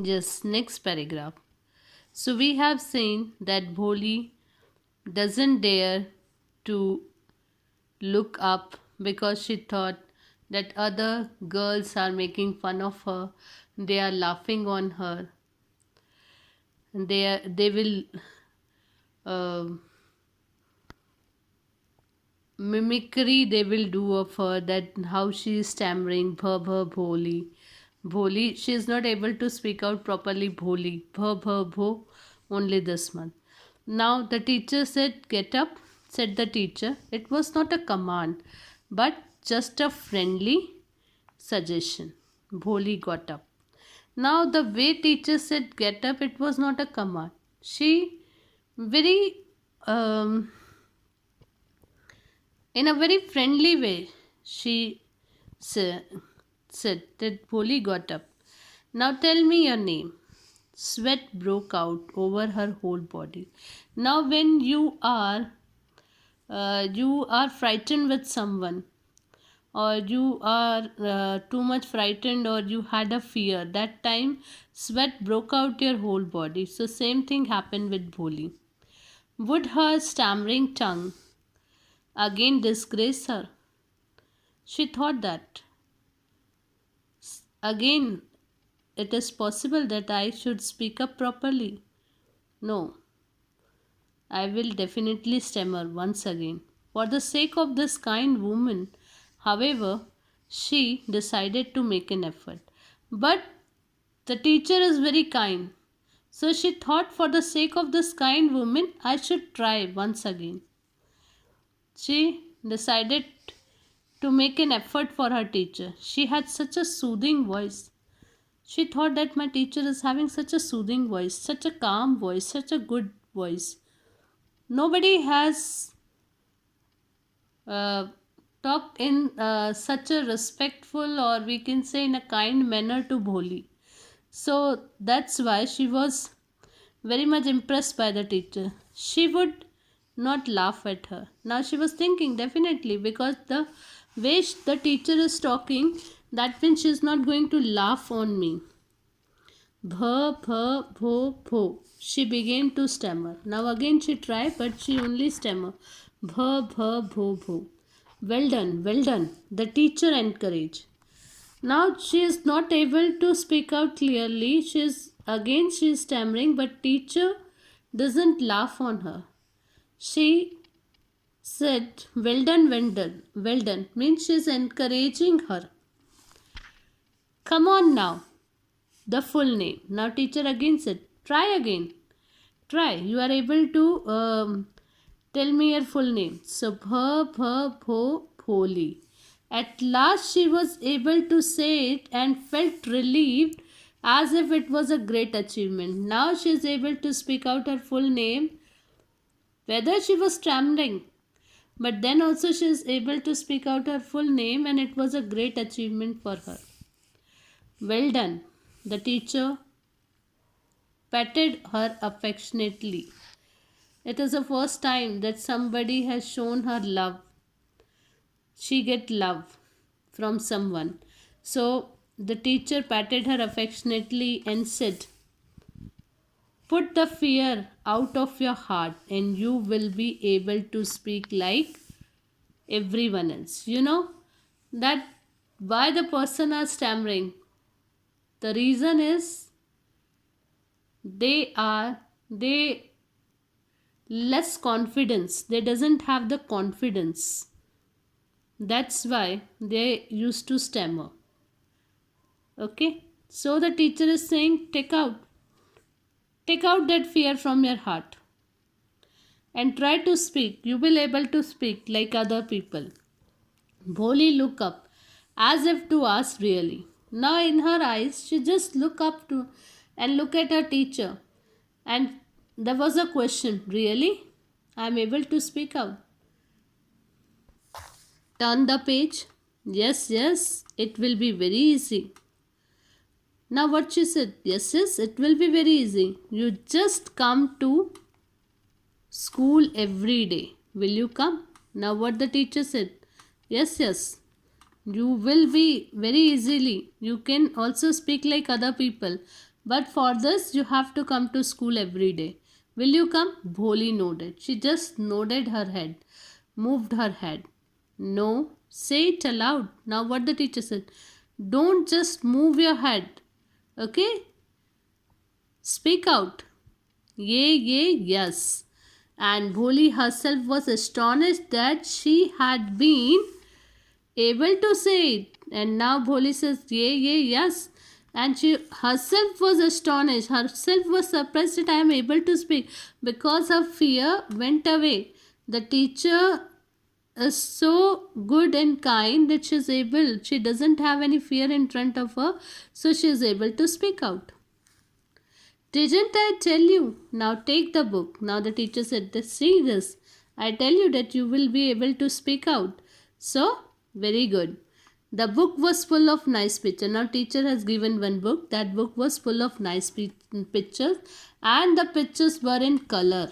Just next paragraph. So we have seen that Bholi doesn't dare to look up because she thought that other girls are making fun of her, they are laughing on her, and they will uh, mimicry they will do of her, that how she is stammering bh bh bholi bholi. She is not able to speak out properly bholi bh bh bho only this month. Now the teacher said, get up, said the teacher. It was not a command but just a friendly suggestion. Bholi got up. Now the way teacher said get up, it was not a command. She very um, in a very friendly way, she said that Bholi got up. Now tell me your name. Sweat broke out over her whole body. Now, when you are frightened with someone, or you are too much frightened, or you had a fear, that time sweat broke out your whole body. So same thing happened with Bholi. Would her stammering tongue again disgrace her? She thought that again it is possible that I should speak up properly. No, I will definitely stammer once again. For the sake of this kind woman, however, she decided to make an effort. But the teacher is very kind. So she thought, for the sake of this kind woman, I should try once again. She decided to make an effort for her teacher. She had such a soothing voice. She thought that my teacher is having such a soothing voice, such a calm voice, such a good voice. Nobody has uh, talked in such a respectful, or we can say in a kind manner, to Bholi. So that's why she was very much impressed by the teacher. She would not laugh at her. Now she was thinking, definitely, because the way the teacher is talking, that means she is not going to laugh on me. Bh, bh, bho, bho. She began to stammer. Now again she tried, but she only stammered. Bh, bh, bho, bho. Well done, well done. The teacher encouraged. Now she is not able to speak out clearly. She is stammering, but teacher doesn't laugh on her. She said, well done, well done, well done. Means she is encouraging her. Come on now. The full name. Now teacher again said, try again. Try. You are able to tell me your full name. So bh bh bho bholi. At last she was able to say it and felt relieved, as if it was a great achievement. Now she is able to speak out her full name, whether she was stammering. But then also she is able to speak out her full name, and it was a great achievement for her. Well done. The teacher patted her affectionately. It is the first time that somebody has shown her love. She get love from someone. So the teacher patted her affectionately and said, put the fear out of your heart and you will be able to speak like everyone else. You know that why the person are stammering. The reason is they less confidence. They doesn't have the confidence. That's why they used to stammer. Okay. So the teacher is saying, take out that fear from your heart and try to speak. You will able to speak like other people. Bholi look up as if to ask really. Now in her eyes, she just look up to and look at her teacher. And there was a question, really? I am able to speak out. Turn the page. Yes, yes, it will be very easy. Now what she said? Yes, yes, it will be very easy. You just come to school every day. Will you come? Now what the teacher said? Yes, yes. You will be very easily. You can also speak like other people. But for this, you have to come to school every day. Will you come? Bholi nodded. She just nodded her head, moved her head. No, say it aloud. Now, what the teacher said? Don't just move your head. Okay? Speak out. Yea, yea, yes. And Bholi herself was astonished that she had been able to say it. And now Bholi says, yea, yea, yes. And she herself was astonished, herself was surprised that I am able to speak, because her fear went away. The teacher is so good and kind that she doesn't have any fear in front of her, so she is able to speak out. Didn't I tell you? Now take the book. Now the teacher said, see this. I tell you that you will be able to speak out. So, very good. The book was full of nice pictures. Now teacher has given one book. That book was full of nice pictures, and the pictures were in color.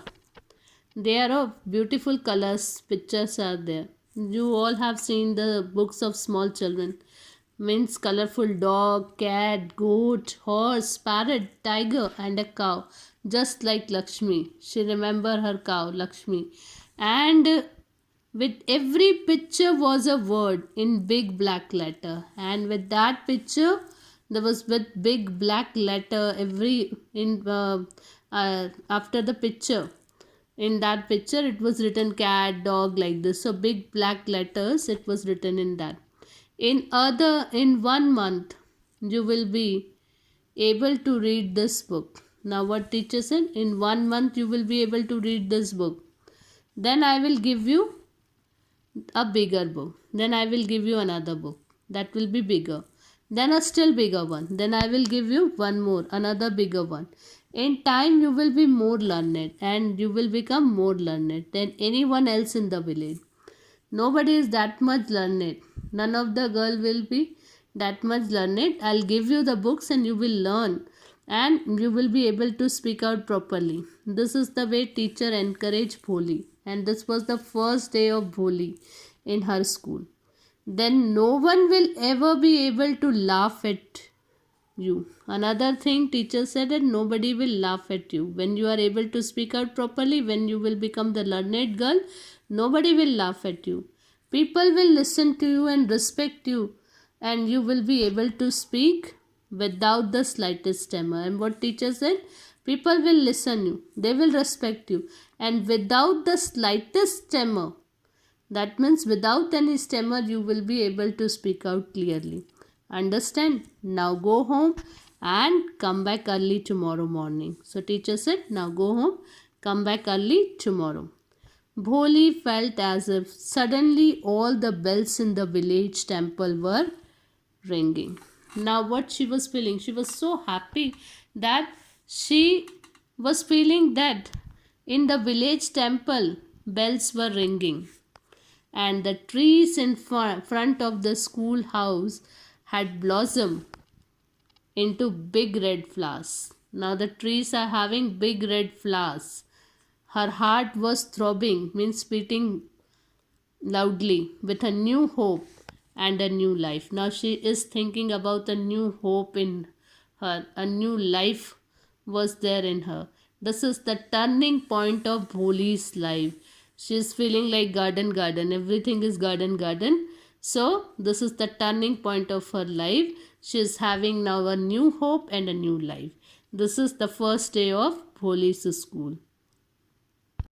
There are beautiful colors. Pictures are there. You all have seen the books of small children. Means colorful dog, cat, goat, horse, parrot, tiger, and a cow. Just like Lakshmi. She remember her cow, Lakshmi. And with every picture was a word in big black letter. And with that picture, there was with big black letter after the picture. In that picture, it was written cat, dog, like this. So big black letters, it was written in that. In 1 month, you will be able to read this book. Now what teacher said? In 1 month you will be able to read this book. Then I will give you a bigger book. Then I will give you another book. That will be bigger. Then a still bigger one. Then I will give you one more, another bigger one. In time you will be more learned, and you will become more learned than anyone else in the village. Nobody is that much learned. None of the girl will be that much learned. I'll give you the books and you will learn, and you will be able to speak out properly. This is the way teacher encouraged Bholi, and this was the first day of Bholi in her school. Then no one will ever be able to laugh at you. Another thing teacher said, that nobody will laugh at you when you are able to speak out properly. When you will become the learned girl, nobody will laugh at you. People will listen to you and respect you, and you will be able to speak without the slightest stammer. And what teacher said, people will listen you, they will respect you, and without the slightest stammer, that means without any stammer, you will be able to speak out clearly. Understand? Now go home and come back early tomorrow morning. So teacher said, now go home, come back early tomorrow. Bholi felt as if suddenly all the bells in the village temple were ringing. Now what she was feeling? She was so happy that she was feeling that in the village temple bells were ringing, and the trees in front of the schoolhouse had blossomed into big red flowers. Now the trees are having big red flowers. Her heart was throbbing, means beating loudly, with a new hope and a new life. Now she is thinking about a new hope in her, a new life was there in her. This is the turning point of Bholi's life. She is feeling like garden, everything is garden. So this is the turning point of her life. She is having now a new hope and a new life. This is the first day of Bholi's school.